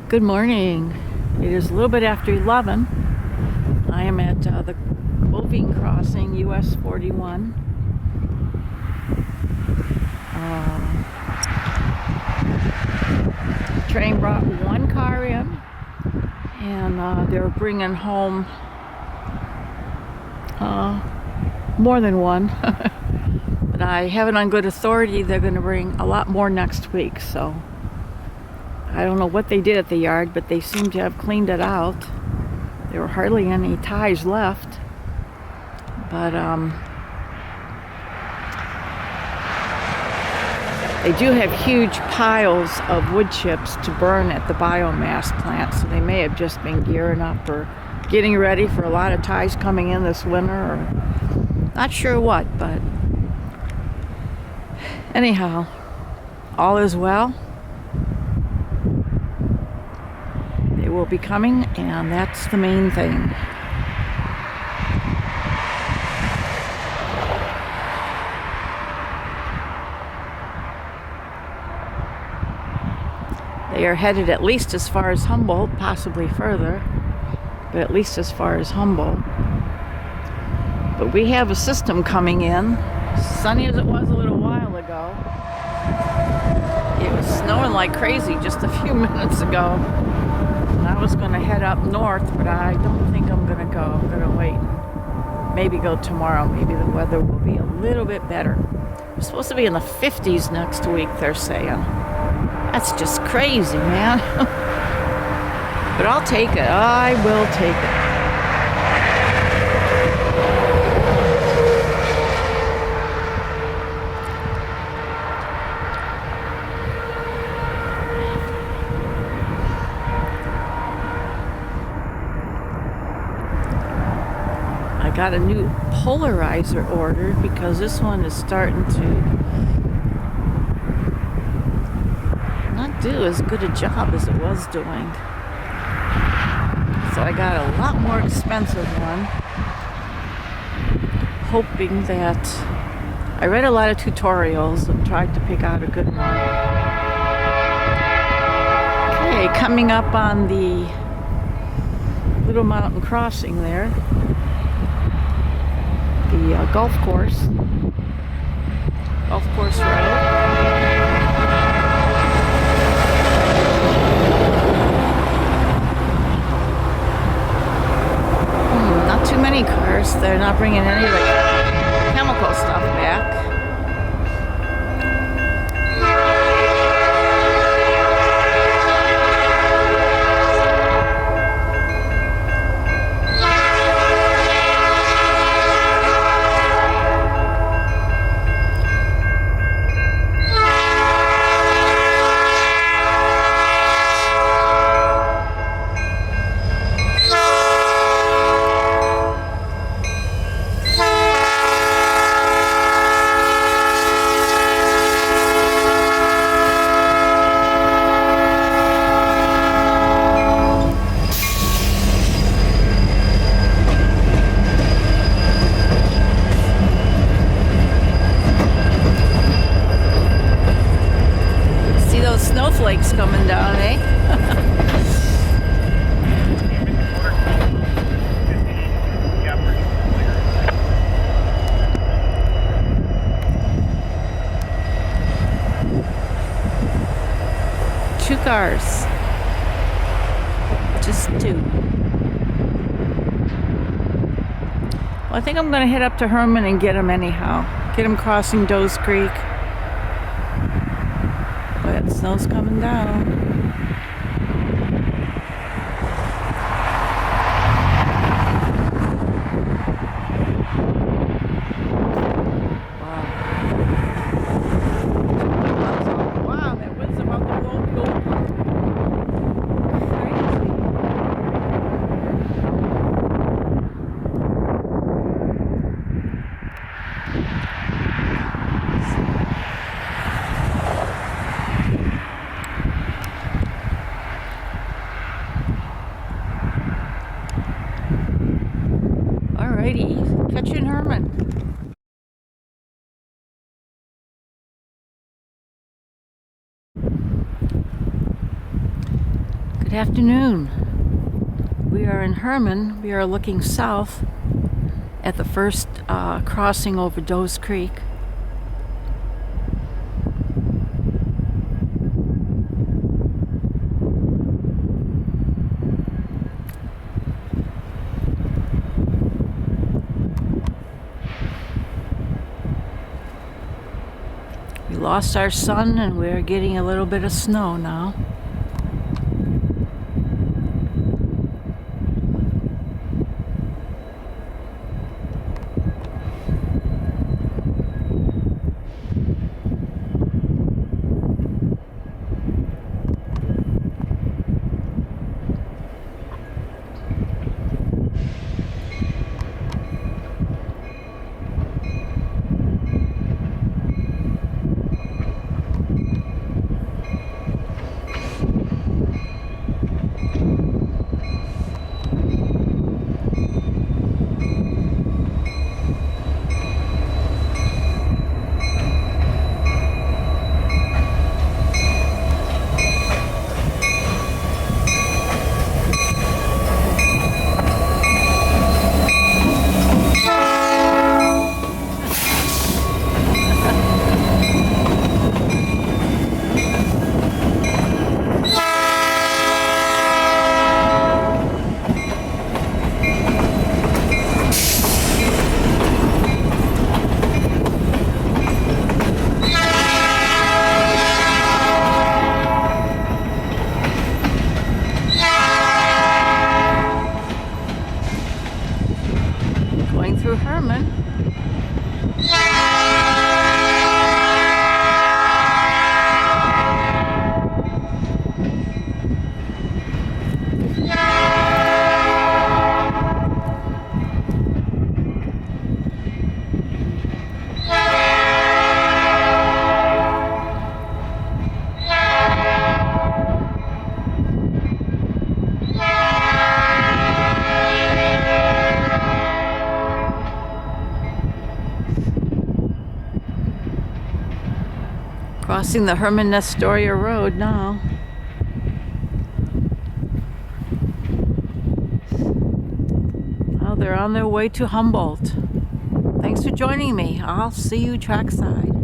Good morning. It is a little bit after 11. I am at the Bovine crossing, US 41. Train brought one car in, and they're bringing home more than one. But I have it on good authority they're going to bring a lot more next week, so I don't know what they did at the yard, but they seem to have cleaned it out. There were hardly any ties left, but they do have huge piles of wood chips to burn at the biomass plant, so they may have just been gearing up or getting ready for a lot of ties coming in this winter, or not sure what, but anyhow, all is well. They will be coming, and that's the main thing. They are headed at least as far as Humboldt, possibly further, but at least as far as Humboldt. But we have a system coming in, sunny as it was a little while ago. It was snowing like crazy just a few minutes ago. And I was going to head up north, but I don't think I'm going to go. I'm going to wait and maybe go tomorrow. Maybe the weather will be a little bit better. We're supposed to be in the 50s next week, they're saying. That's just crazy, man. But I'll take it. I will take it. I got a new polarizer ordered because this one is starting to not do as good a job as it was doing. So I got a lot more expensive one, hoping that I read a lot of tutorials and tried to pick out a good one. Okay, coming up on the little mountain crossing there, the golf course road. Not too many cars. They're not bringing any of the chemical stuff back. Snowflakes coming down, eh? Two cars. Just two. Well, I think I'm going to head up to Herman and get him anyhow. Get him crossing Doe's Creek. But snow's coming down. Wow, that wind's about to blow me over. Alrighty, catch you in Herman. Afternoon. We are in Herman. We are looking south at the first crossing over Doe's Creek. We lost our sun and we're getting a little bit of snow now. Going through Herman. Crossing the Herman-Nestoria Road now. Well, they're on their way to Humboldt. Thanks for joining me. I'll see you trackside.